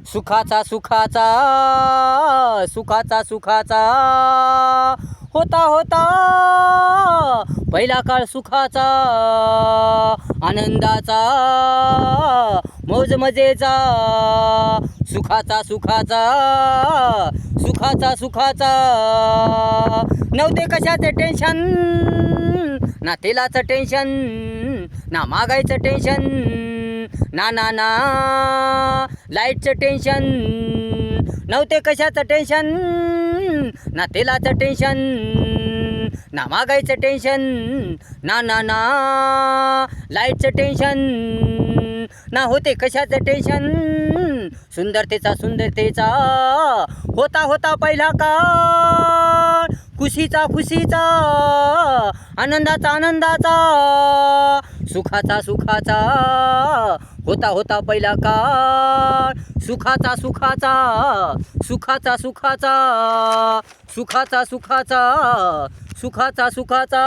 सुखाचा सुखाचा सुखाचा सुखाचा होता होता पहिला काळ सुखाचा आनंदाचा मौज मजेचा सुखाचा सुखाचा सुखाचा सुखाचा नव्हते कशाचे टेन्शन ना तेलाचं टेन्शन ना मागायचं टेन्शन ना ना ना लाईटचं टेन्शन नव्हते कशाचं टेन्शन ना तेलाचं टेन्शन ना मागायचं टेन्शन ना ना ना लाईटचं टेन्शन ना होते कशाचं टेन्शन सुंदरतेचा होता होता पहिला काळ खुशीचा खुशीचा आनंदाचा सुखाचा सुखाचा होता होता पहिला काळ सुखाचा सुखाचा सुखाचा सुखाचा सुखाचा सुखाचा सुखाचा सुखाचा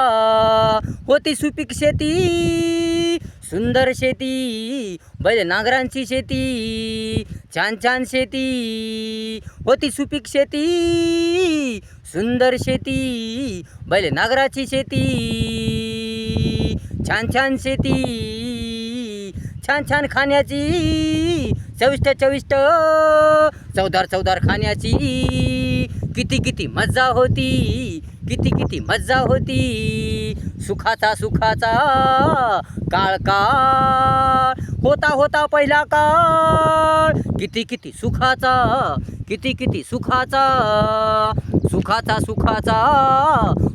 होती सुपीक शेती सुंदर शेती बैल नांगरांची शेती छान छान शेती होती सुपीक शेती सुंदर शेती बैल नांगराची शेती छान छान शेती छान छान खाण्याची चविष्ट चविष्ट चवदार चवदार खाण्याची किती किती मज्जा होती किती किती मज्जा होती सुखाचा सुखाचा काळ काळ होता होता पहिला काळ किती किती सुखाचा किती किती सुखाचा सुखाचा सुखाचा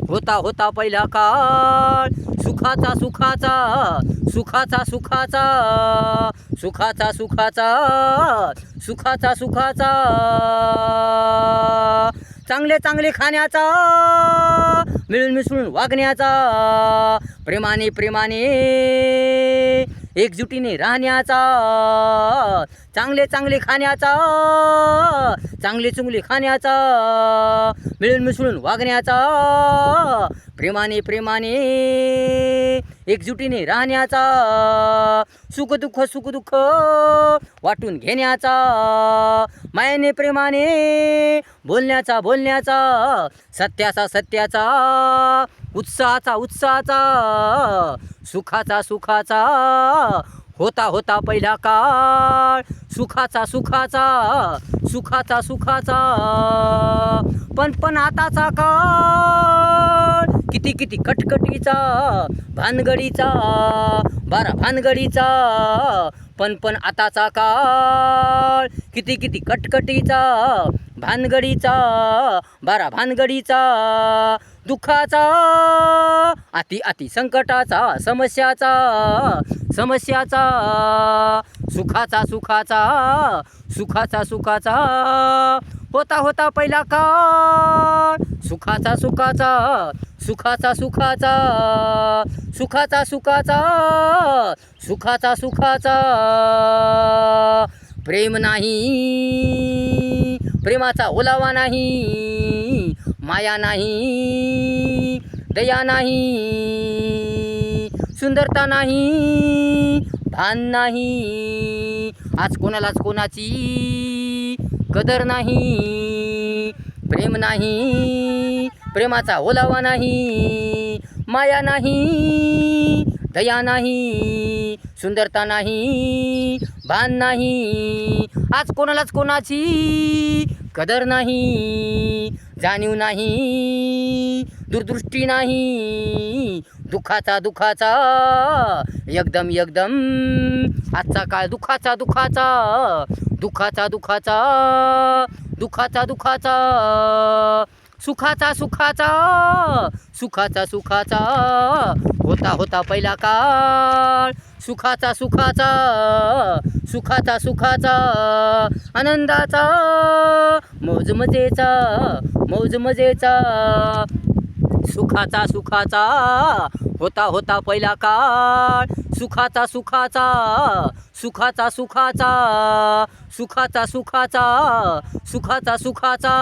होता होता पहिला काळ सुखाचा सुखाचा सुखाचा सुखाचा सुखाचा सुखाचा सुखाचा सुखाचा चांगले चांगले खाण्याचा मिळून मिसळून वागण्याचा प्रेमाने प्रेमाने एकजुटीने राहण्याचा चांगले चांगले खाण्याचा चांगले चुंगले खाण्याचा मिळून मिसळून वागण्याचा प्रेमाने प्रेमाने एकजुटीने राहण्याचा सुख दुःख वाटून घेण्याचा मायेने प्रेमाने बोलण्याचा सत्याचा उत्साहाचा सुखाचा होता होता पहिला काळ सुखाचा पण आताचा काळ किती किती कटकटीचा भानगडीचा बारा भानगडीचा पण आताचा काळ किती किती कटकटीचा भानगडीचा बारा भानगडीचा दुःखाचा अति संकटाचा समस्याचा सुखाचा होता होता पहिला काळ सुखाचा प्रेम नाही प्रेमाचा ओलावा नाही माया नाही दया नाही सुंदरता नाही भान नाही आज कोणालाच कोणाची कदर नाही प्रेम नाही प्रेमाचा ओलावा नाही माया नाही दया नाही सुंदरता नाही भान नाही आज कोणालाच कोणाची कदर नाही जाणीव नाही दूरदृष्टी नाही दुःखाचा एकदम आजचा काळ दुःखाचा सुखाचा होता होता पहिला काळ सुखाचा आनंदाचा मौज मजेचा सुखाचा होता होता पहिला काळ सुखाचा